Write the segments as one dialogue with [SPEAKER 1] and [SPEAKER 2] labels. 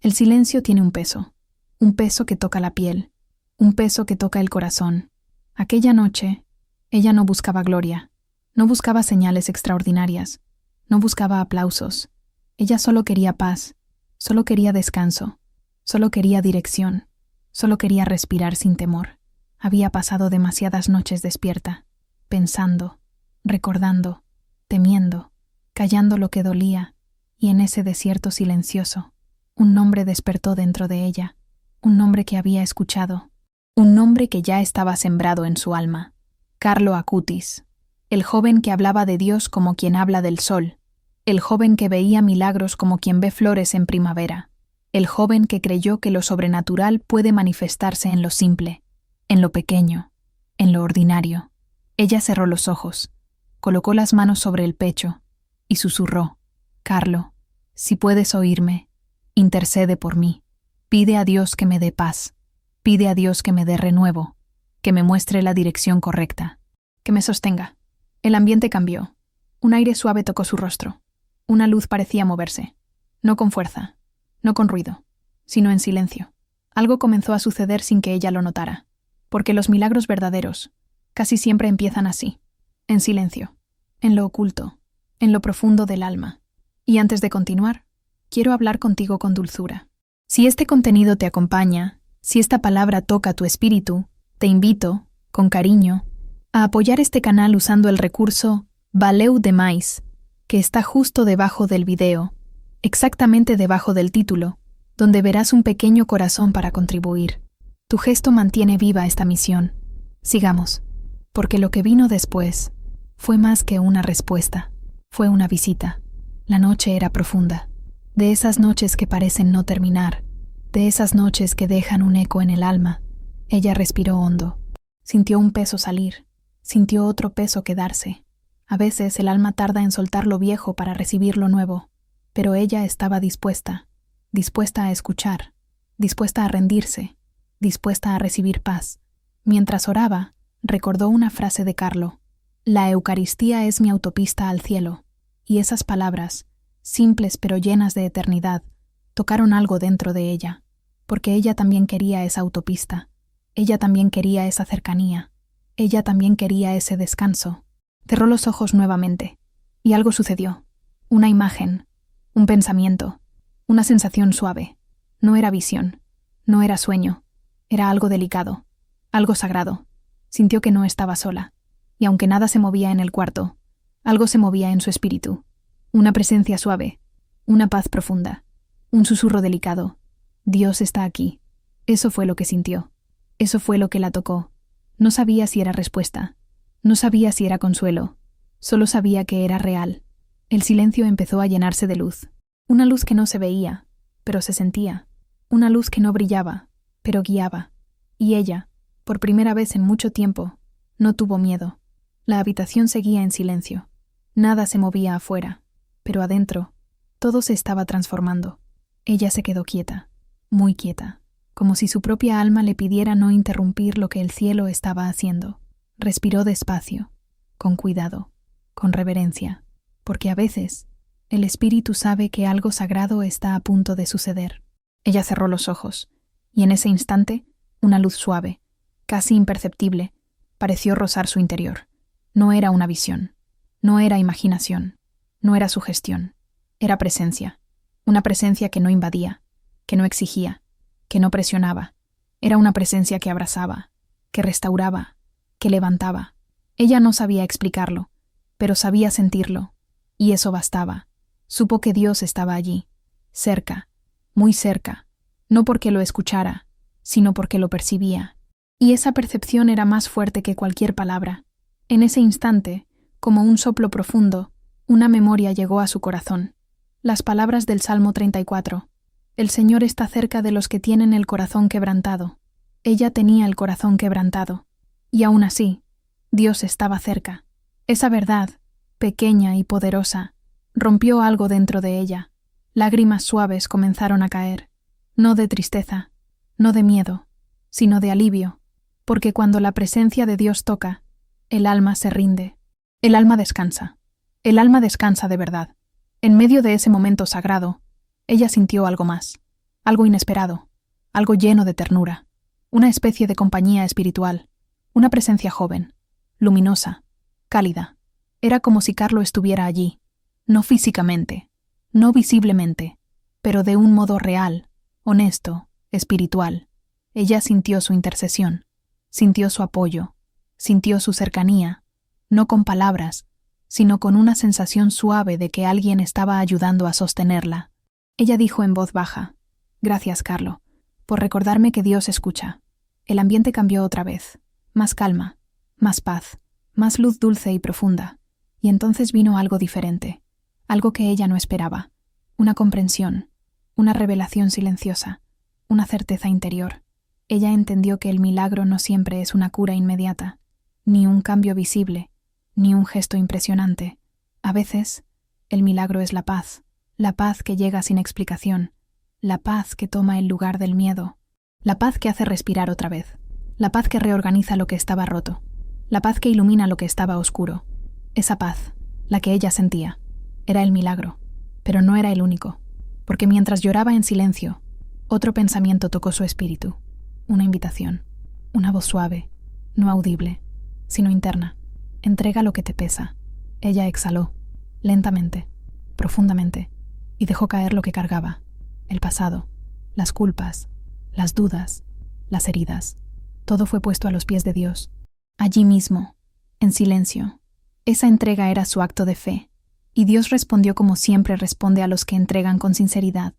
[SPEAKER 1] El silencio tiene un peso que toca la piel, un peso que toca el corazón. Aquella noche, ella no buscaba gloria, no buscaba señales extraordinarias, no buscaba aplausos. Ella solo quería paz, solo quería descanso, solo quería dirección, solo quería respirar sin temor. Había pasado demasiadas noches despierta, pensando, recordando, temiendo, callando lo que dolía, y en ese desierto silencioso, un nombre despertó dentro de ella, un nombre que había escuchado, un nombre que ya estaba sembrado en su alma. Carlo Acutis, el joven que hablaba de Dios como quien habla del sol, el joven que veía milagros como quien ve flores en primavera, el joven que creyó que lo sobrenatural puede manifestarse en lo simple, en lo pequeño, en lo ordinario. Ella cerró los ojos, colocó las manos sobre el pecho y susurró: «Carlo, si puedes oírme, intercede por mí. Pide a Dios que me dé paz, pide a Dios que me dé renuevo, que me muestre la dirección correcta, que me sostenga». El ambiente cambió. Un aire suave tocó su rostro. Una luz parecía moverse, no con fuerza, no con ruido, sino en silencio. Algo comenzó a suceder sin que ella lo notara, porque los milagros verdaderos casi siempre empiezan así, en silencio, en lo oculto, en lo profundo del alma. Y antes de continuar, quiero hablar contigo con dulzura. Si este contenido te acompaña, si esta palabra toca tu espíritu, te invito, con cariño, a apoyar este canal usando el recurso Valeu Demais, que está justo debajo del video, exactamente debajo del título, donde verás un pequeño corazón para contribuir. Tu gesto mantiene viva esta misión. Sigamos, porque lo que vino después fue más que una respuesta, fue una visita. La noche era profunda, de esas noches que parecen no terminar, de esas noches que dejan un eco en el alma. Ella respiró hondo, sintió un peso salir, sintió otro peso quedarse. A veces el alma tarda en soltar lo viejo para recibir lo nuevo, pero ella estaba dispuesta a escuchar, dispuesta a rendirse, dispuesta a recibir paz. Mientras oraba, recordó una frase de Carlo: «La Eucaristía es mi autopista al cielo». Y esas palabras, simples pero llenas de eternidad, tocaron algo dentro de ella, porque ella también quería esa autopista, ella también quería esa cercanía, ella también quería ese descanso. Cerró los ojos nuevamente, y algo sucedió. Una imagen, un pensamiento, una sensación suave. No era visión, no era sueño, era algo delicado, algo sagrado. Sintió que no estaba sola, y aunque nada se movía en el cuarto, algo se movía en su espíritu. Una presencia suave, una paz profunda, un susurro delicado. Dios está aquí. Eso fue lo que sintió. Eso fue lo que la tocó. No sabía si era respuesta. No sabía si era consuelo. Solo sabía que era real. El silencio empezó a llenarse de luz. Una luz que no se veía, pero se sentía. Una luz que no brillaba, pero guiaba. Y ella, por primera vez en mucho tiempo, no tuvo miedo. La habitación seguía en silencio. Nada se movía afuera, pero adentro, todo se estaba transformando. Ella se quedó quieta, muy quieta, como si su propia alma le pidiera no interrumpir lo que el cielo estaba haciendo. Respiró despacio, con cuidado, con reverencia, porque a veces el espíritu sabe que algo sagrado está a punto de suceder. Ella cerró los ojos, y en ese instante, una luz suave, casi imperceptible, pareció rozar su interior. No era una visión, no era imaginación, no era sugestión, era presencia. Una presencia que no invadía, que no exigía, que no presionaba. Era una presencia que abrazaba, que restauraba, que levantaba. Ella no sabía explicarlo, pero sabía sentirlo, y eso bastaba. Supo que Dios estaba allí, cerca, muy cerca, no porque lo escuchara, sino porque lo percibía. Y esa percepción era más fuerte que cualquier palabra. En ese instante, como un soplo profundo, una memoria llegó a su corazón. Las palabras del Salmo 34. El Señor está cerca de los que tienen el corazón quebrantado. Ella tenía el corazón quebrantado. Y aún así, Dios estaba cerca. Esa verdad, pequeña y poderosa, rompió algo dentro de ella. Lágrimas suaves comenzaron a caer. No de tristeza, no de miedo, sino de alivio. Porque cuando la presencia de Dios toca, el alma se rinde. El alma descansa. El alma descansa de verdad. En medio de ese momento sagrado, ella sintió algo más. algo inesperado, algo lleno de ternura, una especie de compañía espiritual, una presencia joven, luminosa, cálida. Era como si Carlo estuviera allí, no físicamente, no visiblemente, pero de un modo real, honesto, espiritual. Ella sintió su intercesión, sintió su apoyo, sintió su cercanía, no con palabras, sino con una sensación suave de que alguien estaba ayudando a sostenerla. Ella dijo en voz baja: «Gracias, Carlo, por recordarme que Dios escucha». El ambiente cambió otra vez, más calma, más paz, más luz dulce y profunda, y entonces vino algo diferente, algo que ella no esperaba, una comprensión, una revelación silenciosa, una certeza interior. Ella entendió que el milagro no siempre es una cura inmediata, ni un cambio visible, ni un gesto impresionante. A veces, el milagro es la paz que llega sin explicación, la paz que toma el lugar del miedo, la paz que hace respirar otra vez, la paz que reorganiza lo que estaba roto, la paz que ilumina lo que estaba oscuro. Esa paz, la que ella sentía, era el milagro, pero no era el único, porque mientras lloraba en silencio, otro pensamiento tocó su espíritu, una invitación, una voz suave, no audible, sino interna. Entrega lo que te pesa. Ella exhaló, lentamente, profundamente, y dejó caer lo que cargaba, el pasado, las culpas, las dudas, las heridas. Todo fue puesto a los pies de Dios. Allí mismo, en silencio. Esa entrega era su acto de fe, y Dios respondió como siempre responde a los que entregan con sinceridad,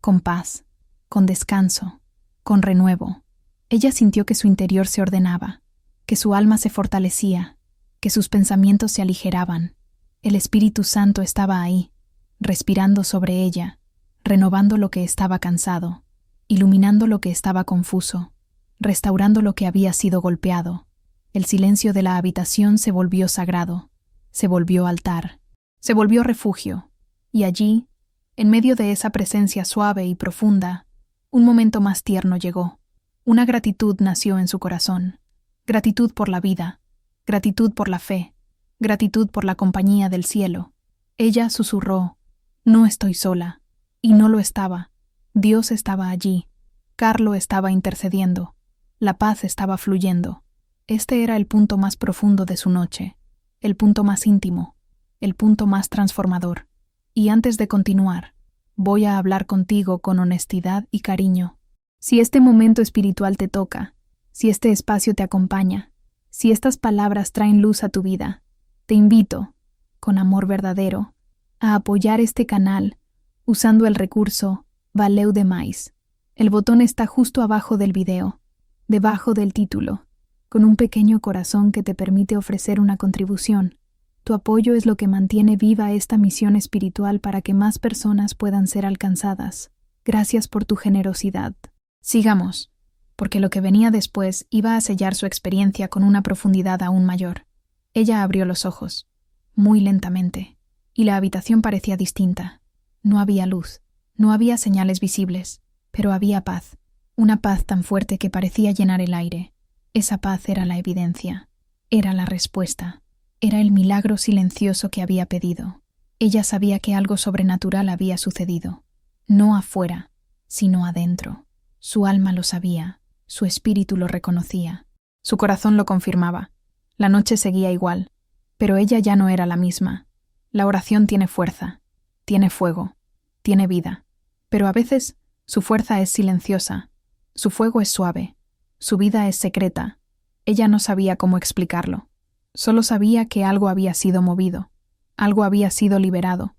[SPEAKER 1] con paz, con descanso, con renuevo. Ella sintió que su interior se ordenaba, que su alma se fortalecía, que sus pensamientos se aligeraban. El Espíritu Santo estaba ahí, respirando sobre ella, renovando lo que estaba cansado, iluminando lo que estaba confuso, restaurando lo que había sido golpeado. El silencio de la habitación se volvió sagrado, se volvió altar, se volvió refugio, y allí, en medio de esa presencia suave y profunda, un momento más tierno llegó. Una gratitud nació en su corazón, gratitud por la vida, gratitud por la fe, gratitud por la compañía del cielo. Ella susurró: «No estoy sola», y no lo estaba. Dios estaba allí, Carlo estaba intercediendo, la paz estaba fluyendo. Este era el punto más profundo de su noche, el punto más íntimo, el punto más transformador. Y antes de continuar, voy a hablar contigo con honestidad y cariño. Si este momento espiritual te toca, si este espacio te acompaña, si estas palabras traen luz a tu vida, te invito, con amor verdadero, a apoyar este canal usando el recurso Valeu Demais. El botón está justo abajo del video, debajo del título, con un pequeño corazón que te permite ofrecer una contribución. Tu apoyo es lo que mantiene viva esta misión espiritual para que más personas puedan ser alcanzadas. Gracias por tu generosidad. Sigamos, porque lo que venía después iba a sellar su experiencia con una profundidad aún mayor. Ella abrió los ojos, muy lentamente, y la habitación parecía distinta. No había luz, no había señales visibles, pero había paz, una paz tan fuerte que parecía llenar el aire. Esa paz era la evidencia, era la respuesta, era el milagro silencioso que había pedido. Ella sabía que algo sobrenatural había sucedido, no afuera, sino adentro. Su alma lo sabía, su espíritu lo reconocía, su corazón lo confirmaba. La noche seguía igual, pero ella ya no era la misma. La oración tiene fuerza, tiene fuego, tiene vida, pero a veces su fuerza es silenciosa, su fuego es suave, su vida es secreta. Ella no sabía cómo explicarlo, solo sabía que algo había sido movido, algo había sido liberado,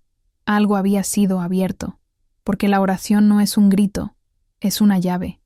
[SPEAKER 1] algo había sido abierto, porque la oración no es un grito, es una llave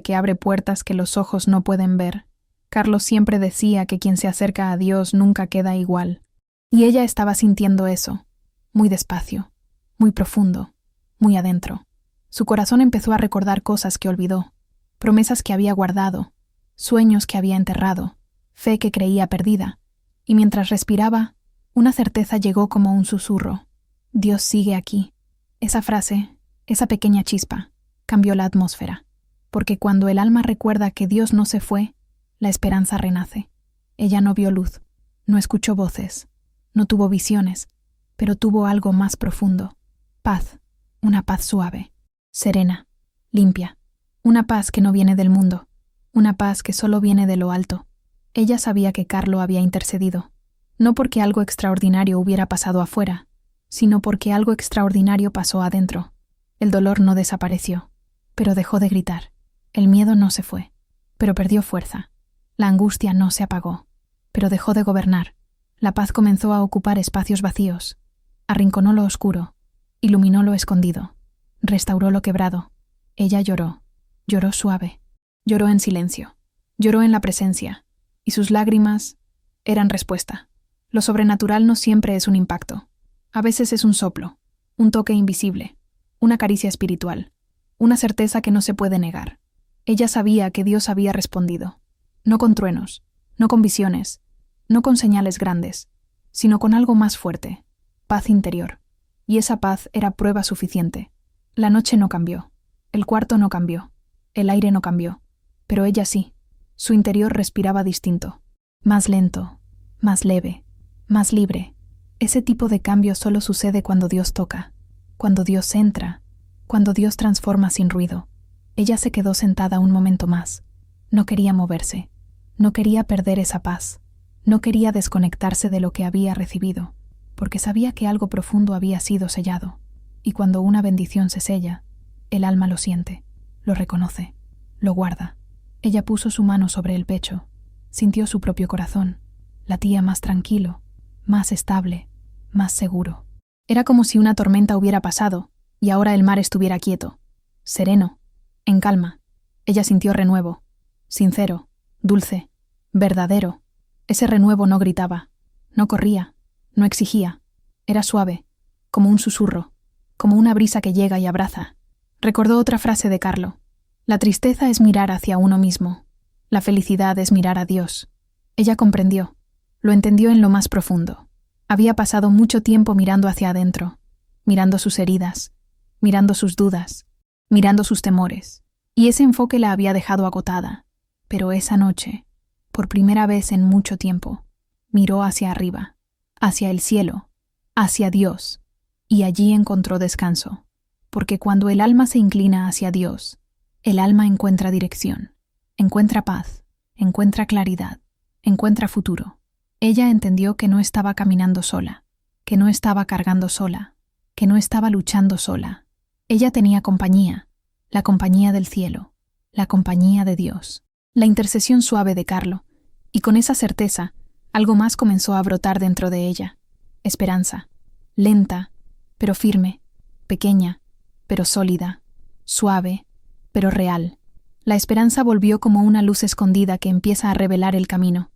[SPEAKER 1] que abre puertas que los ojos no pueden ver. Carlos siempre decía que quien se acerca a Dios nunca queda igual, y ella estaba sintiendo eso, muy despacio, muy profundo, muy adentro. Su corazón empezó a recordar cosas que olvidó, promesas que había guardado, sueños que había enterrado, fe que creía perdida, y mientras respiraba, una certeza llegó como un susurro. Dios sigue aquí. Esa frase, esa pequeña chispa, cambió la atmósfera, porque cuando el alma recuerda que Dios no se fue, la esperanza renace. Ella no vio luz, no escuchó voces, no tuvo visiones, pero tuvo algo más profundo. Paz, una paz suave, serena. limpia. Una paz que no viene del mundo, una paz que solo viene de lo alto. Ella sabía que Carlo había intercedido, no porque algo extraordinario hubiera pasado afuera, sino porque algo extraordinario pasó adentro. El dolor no desapareció, pero dejó de gritar. El miedo no se fue, pero perdió fuerza. La angustia no se apagó, pero dejó de gobernar. La paz comenzó a ocupar espacios vacíos. Arrinconó lo oscuro, iluminó lo escondido, restauró lo quebrado. Ella lloró, lloró suave, lloró en silencio, lloró en la presencia, y sus lágrimas eran respuesta. Lo sobrenatural no siempre es un impacto. A veces es un soplo, un toque invisible, una caricia espiritual, una certeza que no se puede negar. Ella sabía que Dios había respondido, no con truenos, no con visiones, no con señales grandes, sino con algo más fuerte, paz interior. Y esa paz era prueba suficiente. La noche no cambió, el cuarto no cambió, el aire no cambió, pero ella sí. Su interior respiraba distinto, más lento, más leve, más libre. Ese tipo de cambio solo sucede cuando Dios toca, cuando Dios entra, cuando Dios transforma sin ruido. Ella se quedó sentada un momento más. No quería moverse, no quería perder esa paz, no quería desconectarse de lo que había recibido, porque sabía que algo profundo había sido sellado, y cuando una bendición se sella, el alma lo siente, lo reconoce, lo guarda. Ella puso su mano sobre el pecho, sintió su propio corazón, latía más tranquilo, más estable, más seguro. Era como si una tormenta hubiera pasado y ahora el mar estuviera quieto, sereno, en calma. Ella sintió renuevo, sincero, dulce, verdadero. Ese renuevo no gritaba, no corría, no exigía. Era suave, como un susurro, como una brisa que llega y abraza. Recordó otra frase de Carlo. La tristeza es mirar hacia uno mismo. La felicidad es mirar a Dios. Ella comprendió, lo entendió en lo más profundo. Había pasado mucho tiempo mirando hacia adentro, mirando sus heridas, mirando sus dudas, mirando sus temores, y ese enfoque la había dejado agotada. Pero esa noche, por primera vez en mucho tiempo, miró hacia arriba, hacia el cielo, hacia Dios, y allí encontró descanso, porque cuando el alma se inclina hacia Dios, el alma encuentra dirección, encuentra paz, encuentra claridad, encuentra futuro. Ella entendió que no estaba caminando sola, que no estaba cargando sola, que no estaba luchando sola. Ella tenía compañía, la compañía del cielo, la compañía de Dios, la intercesión suave de Carlo, y con esa certeza, algo más comenzó a brotar dentro de ella. Esperanza, lenta, pero firme, pequeña, pero sólida, suave, pero real. La esperanza volvió como una luz escondida que empieza a revelar el camino.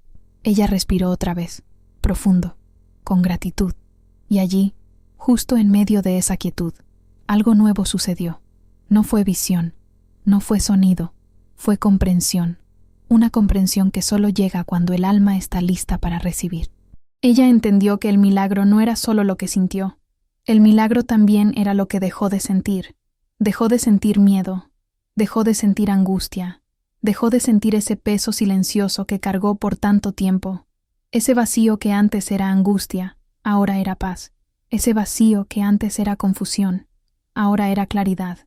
[SPEAKER 1] Ella respiró otra vez, profundo, con gratitud, y allí, justo en medio de esa quietud, algo nuevo sucedió. No fue visión, no fue sonido, fue comprensión, una comprensión que solo llega cuando el alma está lista para recibir. Ella entendió que el milagro no era solo lo que sintió, el milagro también era lo que dejó de sentir. Dejó de sentir miedo, dejó de sentir angustia, dejó de sentir ese peso silencioso que cargó por tanto tiempo. Ese vacío que antes era angustia, ahora era paz. Ese vacío que antes era confusión, ahora era claridad.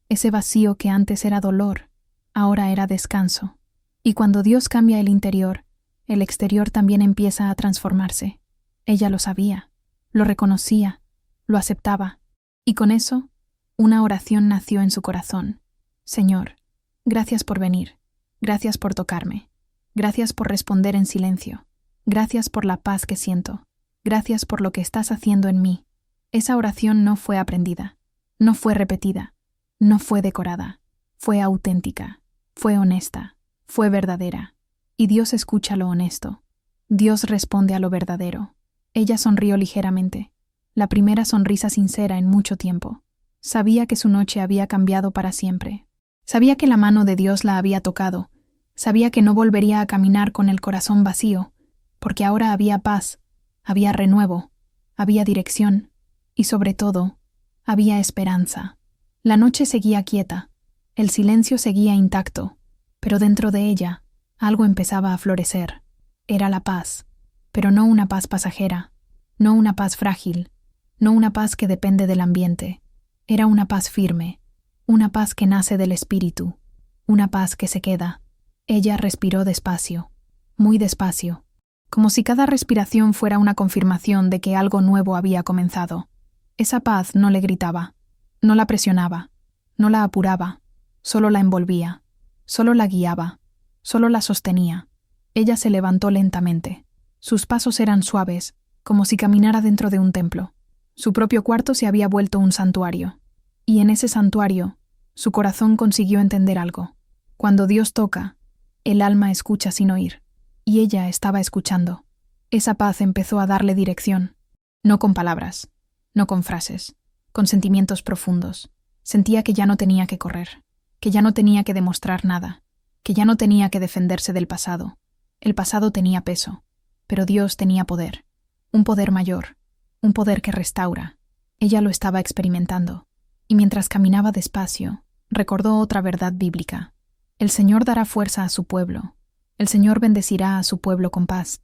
[SPEAKER 1] Ese vacío que antes era dolor, ahora era descanso. Y cuando Dios cambia el interior, el exterior también empieza a transformarse. Ella lo sabía, lo reconocía, lo aceptaba. Y con eso, una oración nació en su corazón. Señor, gracias por venir, gracias por tocarme, gracias por responder en silencio, gracias por la paz que siento, gracias por lo que estás haciendo en mí. Esa oración no fue aprendida, no fue repetida, no fue decorada, fue auténtica, fue honesta, fue verdadera. Y Dios escucha lo honesto. Dios responde a lo verdadero. Ella sonrió ligeramente, la primera sonrisa sincera en mucho tiempo. Sabía que su noche había cambiado para siempre. Sabía que la mano de Dios la había tocado. Sabía que no volvería a caminar con el corazón vacío, porque ahora había paz, había renuevo, había dirección y, sobre todo, había esperanza. La noche seguía quieta, el silencio seguía intacto, pero dentro de ella algo empezaba a florecer. Era la paz, pero no una paz pasajera, no una paz frágil, no una paz que depende del ambiente. Era una paz firme, una paz que nace del espíritu, una paz que se queda. Ella respiró despacio, muy despacio, como si cada respiración fuera una confirmación de que algo nuevo había comenzado. Esa paz no le gritaba, no la presionaba, no la apuraba, solo la envolvía, solo la guiaba, solo la sostenía. Ella se levantó lentamente. Sus pasos eran suaves, como si caminara dentro de un templo. Su propio cuarto se había vuelto un santuario. Y en ese santuario, su corazón consiguió entender algo. Cuando Dios toca, el alma escucha sin oír. Y ella estaba escuchando. Esa paz empezó a darle dirección. No con palabras, no con frases, con sentimientos profundos. Sentía que ya no tenía que correr, que ya no tenía que demostrar nada, que ya no tenía que defenderse del pasado. El pasado tenía peso, pero Dios tenía poder. Un poder mayor, un poder que restaura. Ella lo estaba experimentando. Y mientras caminaba despacio, recordó otra verdad bíblica. El Señor dará fuerza a su pueblo. El Señor bendecirá a su pueblo con paz.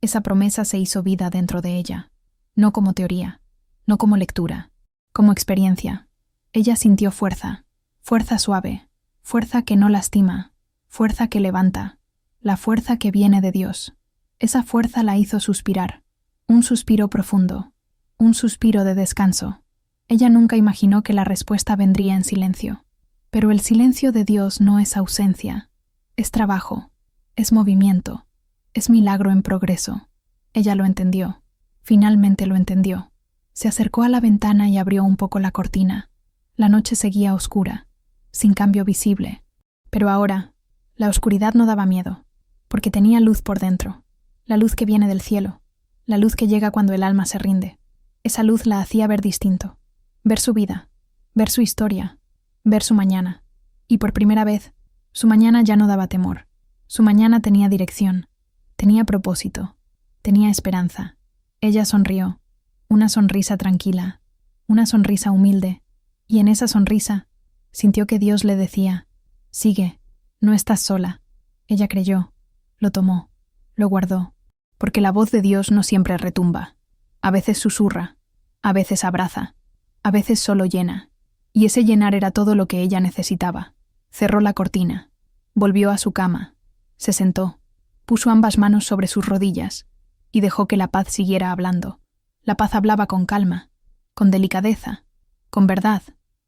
[SPEAKER 1] Esa promesa se hizo vida dentro de ella. No como teoría, no como lectura, como experiencia. Ella sintió fuerza, fuerza suave, fuerza que no lastima, fuerza que levanta, la fuerza que viene de Dios. Esa fuerza la hizo suspirar, un suspiro profundo, un suspiro de descanso. Ella nunca imaginó que la respuesta vendría en silencio. Pero el silencio de Dios no es ausencia, es trabajo, es movimiento, es milagro en progreso. Ella lo entendió, finalmente lo entendió. Se acercó a la ventana y abrió un poco la cortina. La noche seguía oscura, sin cambio visible. Pero ahora, la oscuridad no daba miedo, porque tenía luz por dentro, la luz que viene del cielo, la luz que llega cuando el alma se rinde. Esa luz la hacía ver distinto, ver su vida, ver su historia, ver su mañana. Y por primera vez, su mañana ya no daba temor. Su mañana tenía dirección, tenía propósito, tenía esperanza. Ella sonrió, una sonrisa tranquila, una sonrisa humilde, y en esa sonrisa sintió que Dios le decía: sigue, no estás sola. Ella creyó, lo tomó, lo guardó, porque la voz de Dios no siempre retumba. A veces susurra, a veces abraza, a veces solo llena. Y ese llenar era todo lo que ella necesitaba. Cerró la cortina, volvió a su cama, se sentó, puso ambas manos sobre sus rodillas y dejó que la paz siguiera hablando. La paz hablaba con calma, con delicadeza, con verdad.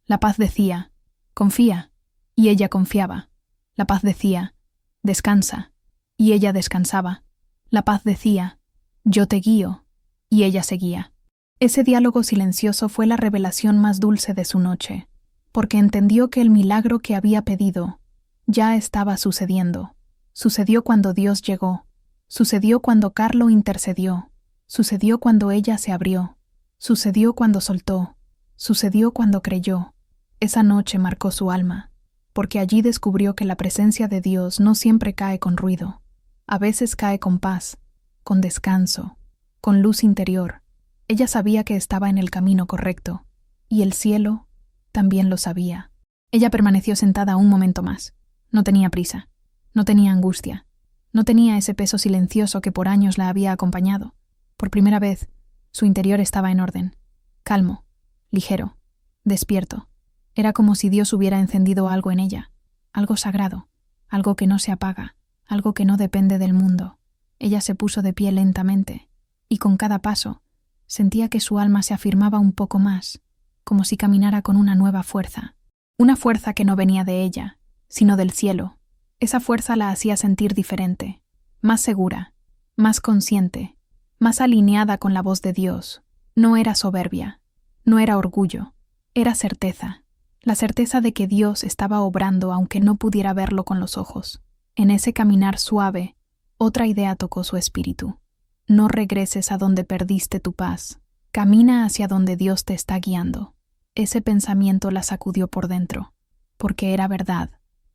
[SPEAKER 1] La paz decía: confía, y ella confiaba. La paz decía: descansa, y ella descansaba. La paz decía: yo te guío, y ella seguía. Ese diálogo silencioso fue la revelación más dulce de su noche, porque entendió que el milagro que había pedido ya estaba sucediendo. Sucedió cuando Dios llegó, sucedió cuando Carlo intercedió, sucedió cuando ella se abrió, sucedió cuando soltó, sucedió cuando creyó. Esa noche marcó su alma, porque allí descubrió que la presencia de Dios no siempre cae con ruido. A veces cae con paz, con descanso, con luz interior. Ella sabía que estaba en el camino correcto, y el cielo también lo sabía. Ella permaneció sentada un momento más. No tenía prisa, no tenía angustia, no tenía ese peso silencioso que por años la había acompañado. Por primera vez, su interior estaba en orden, calmo, ligero, despierto. Era como si Dios hubiera encendido algo en ella, algo sagrado, algo que no se apaga, algo que no depende del mundo. Ella se puso de pie lentamente, y con cada paso, sentía que su alma se afirmaba un poco más, como si caminara con una nueva fuerza. Una fuerza que no venía de ella, sino del cielo. Esa fuerza la hacía sentir diferente, más segura, más consciente, más alineada con la voz de Dios. No era soberbia, no era orgullo, era certeza. La certeza de que Dios estaba obrando aunque no pudiera verlo con los ojos. En ese caminar suave, otra idea tocó su espíritu. No regreses a donde perdiste tu paz. Camina hacia donde Dios te está guiando. Ese pensamiento la sacudió por dentro, porque era verdad,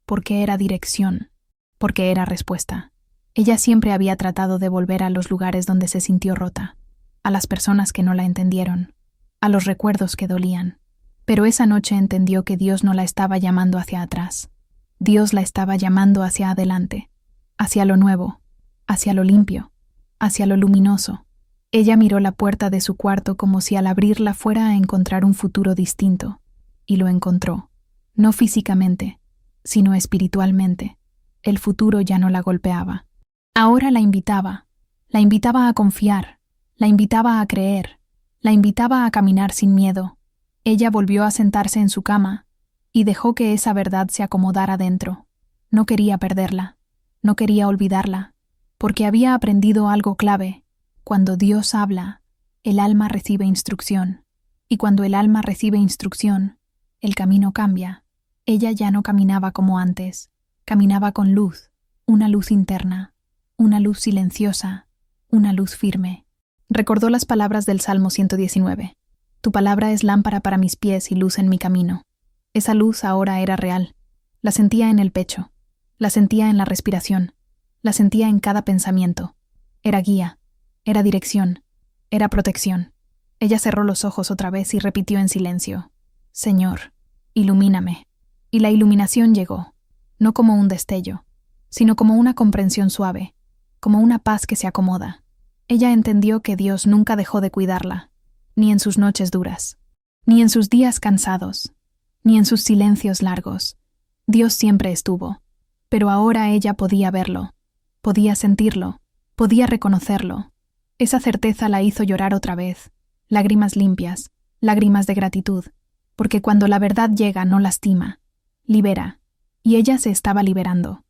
[SPEAKER 1] porque era dirección, porque era respuesta. Ella siempre había tratado de volver a los lugares donde se sintió rota, a las personas que no la entendieron, a los recuerdos que dolían. Pero esa noche entendió que Dios no la estaba llamando hacia atrás. Dios la estaba llamando hacia adelante, hacia lo nuevo, hacia lo limpio, hacia lo luminoso. Ella miró la puerta de su cuarto como si al abrirla fuera a encontrar un futuro distinto, y lo encontró. no físicamente, sino espiritualmente. El futuro ya no la golpeaba. Ahora la invitaba a confiar, la invitaba a creer, la invitaba a caminar sin miedo. Ella volvió a sentarse en su cama y dejó que esa verdad se acomodara dentro. No quería perderla, no quería olvidarla, porque había aprendido algo clave. Cuando Dios habla, el alma recibe instrucción, y cuando el alma recibe instrucción, el camino cambia. Ella ya no caminaba como antes, caminaba con luz, una luz interna, una luz silenciosa, una luz firme. Recordó las palabras del Salmo 119. Tu palabra es lámpara para mis pies y luz en mi camino. Esa luz ahora era real. La sentía en el pecho, la sentía en la respiración, la sentía en cada pensamiento. Era guía, era dirección, era protección. Ella cerró los ojos otra vez y repitió en silencio: Señor, ilumíname. Y la iluminación llegó, no como un destello, sino como una comprensión suave, como una paz que se acomoda. Ella entendió que Dios nunca dejó de cuidarla, ni en sus noches duras, ni en sus días cansados, ni en sus silencios largos. Dios siempre estuvo, pero ahora ella podía verlo, podía sentirlo, podía reconocerlo. Esa certeza la hizo llorar otra vez, lágrimas limpias, lágrimas de gratitud, porque cuando la verdad llega no lastima, libera, y ella se estaba liberando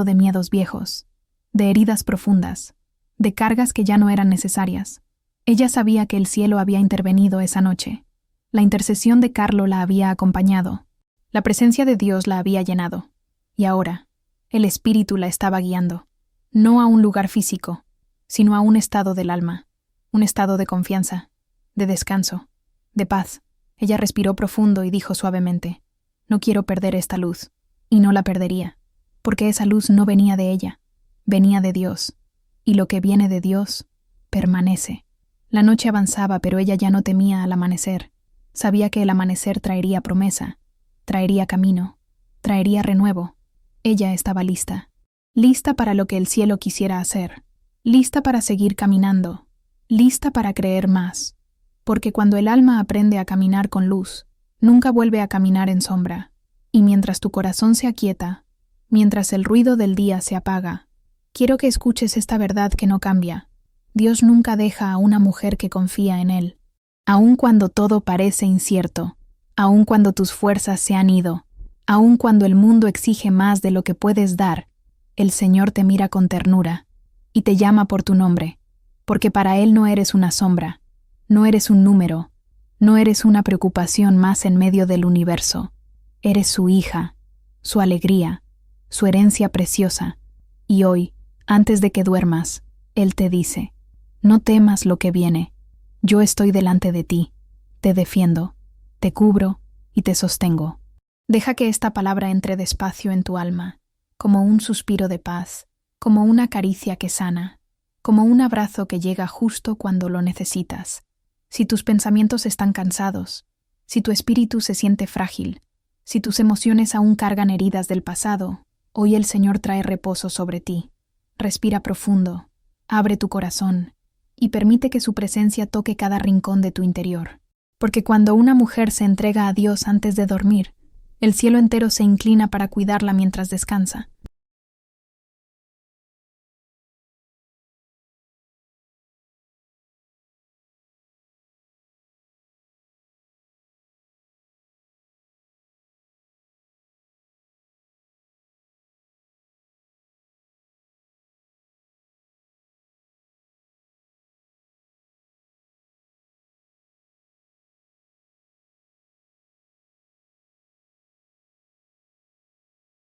[SPEAKER 1] de miedos viejos, de heridas profundas, de cargas que ya no eran necesarias. Ella sabía que el cielo había intervenido esa noche. La intercesión de Carlo la había acompañado. La presencia de Dios la había llenado. Y ahora, el Espíritu la estaba guiando, no a un lugar físico, sino a un estado del alma, un estado de confianza, de descanso, de paz. Ella respiró profundo y dijo suavemente: no quiero perder esta luz, y no la perdería, porque esa luz no venía de ella, venía de Dios, y lo que viene de Dios permanece. La noche avanzaba, pero ella ya no temía al amanecer. Sabía que el amanecer traería promesa, traería camino, traería renuevo. Ella estaba lista, lista para lo que el cielo quisiera hacer, lista para seguir caminando, lista para creer más, porque cuando el alma aprende a caminar con luz, nunca vuelve a caminar en sombra, y mientras tu corazón se aquieta, mientras el ruido del día se apaga, quiero que escuches esta verdad que no cambia. Dios nunca deja a una mujer que confía en Él. Aun cuando todo parece incierto, aun cuando tus fuerzas se han ido, aun cuando el mundo exige más de lo que puedes dar, el Señor te mira con ternura y te llama por tu nombre, porque para Él no eres una sombra, no eres un número, no eres una preocupación más en medio del universo. Eres su hija, su alegría, su herencia preciosa. Y hoy, antes de que duermas, Él te dice: no temas lo que viene. Yo estoy delante de ti, te defiendo, te cubro y te sostengo. Deja que esta palabra entre despacio en tu alma, como un suspiro de paz, como una caricia que sana, como un abrazo que llega justo cuando lo necesitas. Si tus pensamientos están cansados, si tu espíritu se siente frágil, si tus emociones aún cargan heridas del pasado, hoy el Señor trae reposo sobre ti. Respira profundo, abre tu corazón y permite que su presencia toque cada rincón de tu interior. Porque cuando una mujer se entrega a Dios antes de dormir, el cielo entero se inclina para cuidarla mientras descansa.